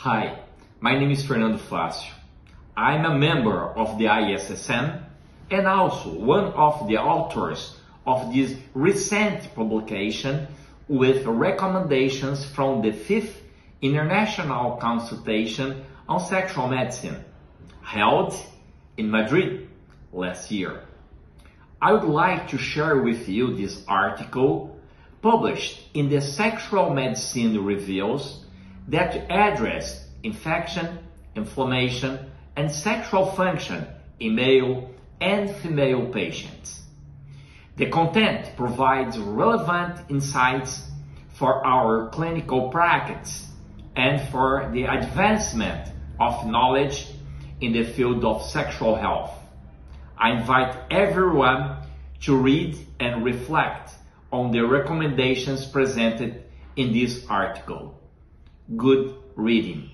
Hi, my name is Fernando Fácio. I'm a member of the ISSN and also one of the authors of this recent publication with recommendations from the 5th International Consultation on Sexual Medicine, held in Madrid last year. I would like to share with you this article published in the Sexual Medicine Reviews that address infection, inflammation, and sexual function in male and female patients. The content provides relevant insights for our clinical practice and for the advancement of knowledge in the field of sexual health. I invite everyone to read and reflect on the recommendations presented in this article. Good reading.